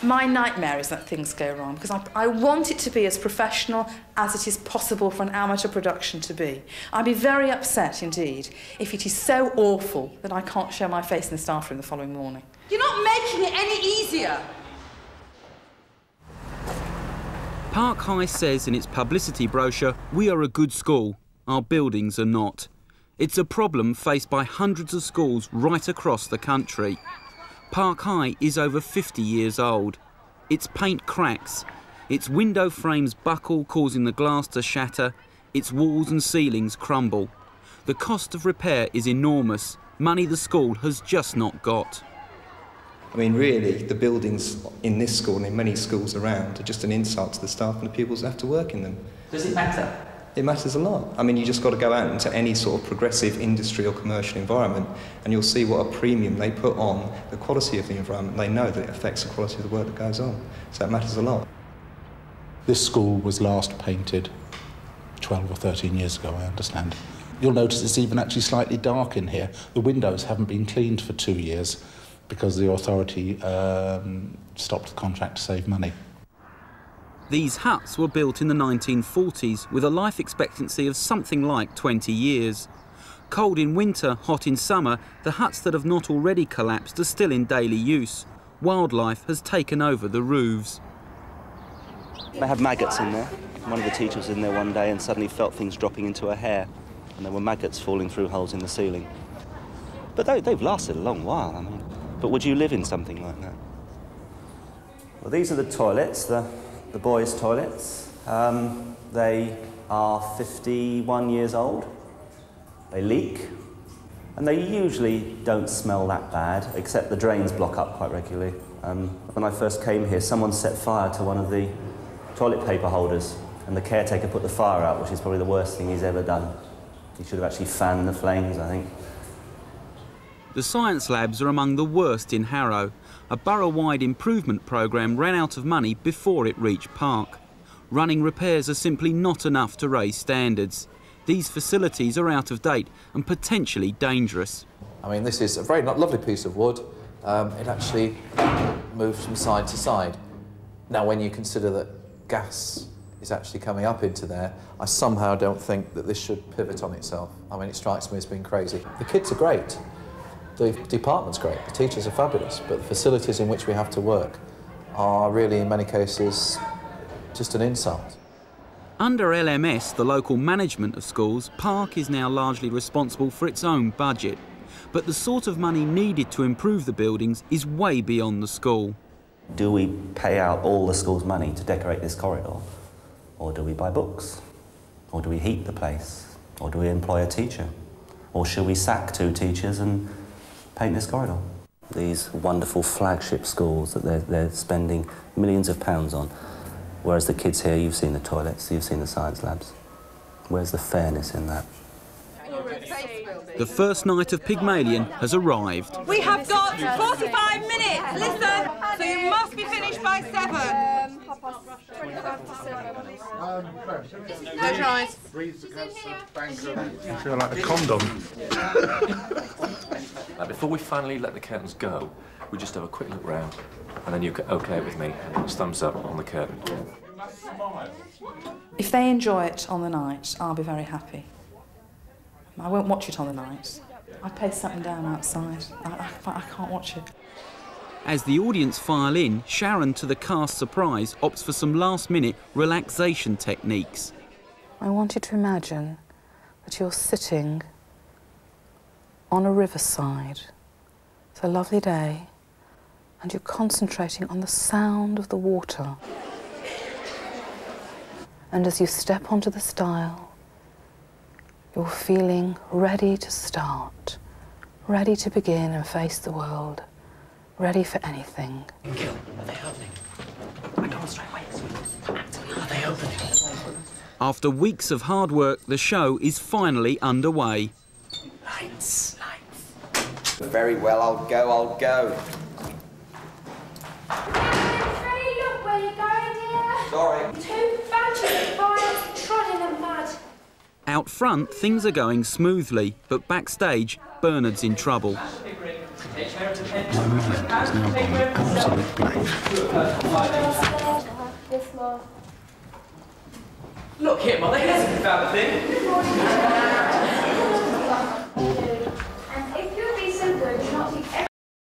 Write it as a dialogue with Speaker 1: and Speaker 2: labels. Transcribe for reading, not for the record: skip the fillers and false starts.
Speaker 1: My nightmare is that things go wrong, because I want it to be as professional as it is possible for an amateur production to be. I'd be very upset indeed if it is so awful that I can't show my face in the staff room the following morning.
Speaker 2: You're not making it any easier.
Speaker 3: Park High says in its publicity brochure, "We are a good school, our buildings are not." It's a problem faced by hundreds of schools right across the country. Park High is over 50 years old. Its paint cracks, its window frames buckle, causing the glass to shatter, its walls and ceilings crumble. The cost of repair is enormous, money the school has just not got.
Speaker 4: I mean, really, the buildings in this school and in many schools around are just an insult to the staff and the pupils that have to work in them.
Speaker 5: Does it matter?
Speaker 4: It matters a lot. I mean, you just got to go out into any sort of progressive industry or commercial environment and you'll see what a premium they put on the quality of the environment. They know that it affects the quality of the work that goes on. So it matters a lot.
Speaker 6: This school was last painted 12 or 13 years ago, I understand. You'll notice it's even actually slightly dark in here. The windows haven't been cleaned for 2 years because the authority stopped the contract to save money.
Speaker 3: These huts were built in the 1940s with a life expectancy of something like 20 years. Cold in winter, hot in summer, the huts that have not already collapsed are still in daily use. Wildlife has taken over the roofs.
Speaker 7: They have maggots in there. One of the teachers was in there one day and suddenly felt things dropping into her hair, and there were maggots falling through holes in the ceiling. But they've lasted a long while, I mean. But would you live in something like that? Well, these are the toilets, the boys' toilets. They are 51 years old. They leak, and they usually don't smell that bad, except the drains block up quite regularly. When I first came here, someone set fire to one of the toilet paper holders, and the caretaker put the fire out, which is probably the worst thing he's ever done. He should have actually fanned the flames, I think.
Speaker 3: The science labs are among the worst in Harrow. A borough-wide improvement programme ran out of money before it reached Park. Running repairs are simply not enough to raise standards. These facilities are out of date and potentially dangerous.
Speaker 8: I mean, this is a very lovely piece of wood. It actually moves from side to side. Now, when you consider that gas is actually coming up into there, I somehow don't think that this should pivot on itself. I mean, it strikes me as being crazy. The kids are great. The department's great, the teachers are fabulous, but the facilities in which we have to work are really, in many cases, just an insult.
Speaker 3: Under LMS, the local management of schools, Park is now largely responsible for its own budget. But the sort of money needed to improve the buildings is way beyond the school.
Speaker 7: Do we pay out all the school's money to decorate this corridor? Or do we buy books? Or do we heat the place? Or do we employ a teacher? Or should we sack 2 teachers and paint this corridor? These wonderful flagship schools that they're spending millions of pounds on, whereas the kids here, you've seen the toilets, you've seen the science labs. Where's the fairness in that?
Speaker 3: The first night of Pygmalion has arrived.
Speaker 2: We have got 45 minutes, listen, so you must be finished by 7. No tries.
Speaker 9: I feel like a condom. Before we finally let the curtains go, we just have a quick look round, and then you can OK it with me. Just thumbs up on the curtain.
Speaker 1: If they enjoy it on the night, I'll be very happy. I won't watch it on the night. I pay something down outside. I can't watch it.
Speaker 3: As the audience file in, Sharon, to the cast's surprise, opts for some last-minute relaxation techniques.
Speaker 1: I want you to imagine that you're sitting on a riverside. It's a lovely day, and you're concentrating on the sound of the water. And as you step onto the stile, you're feeling ready to start, ready to begin and face the world, ready for anything.
Speaker 5: Gil, are they opening? I can't straight away. Are they opening?
Speaker 3: After weeks of hard work, the show is finally underway.
Speaker 5: Lights.
Speaker 10: Very well, I'll go.
Speaker 11: Hey, look where you're going, dear.
Speaker 10: Sorry.
Speaker 11: 2 badgers, fires, trotting in the mud.
Speaker 3: Out front, things are going smoothly, but backstage, Bernard's in trouble. My mind has now gone absolute blank.
Speaker 5: Look here, Mother, he hasn't found the thing.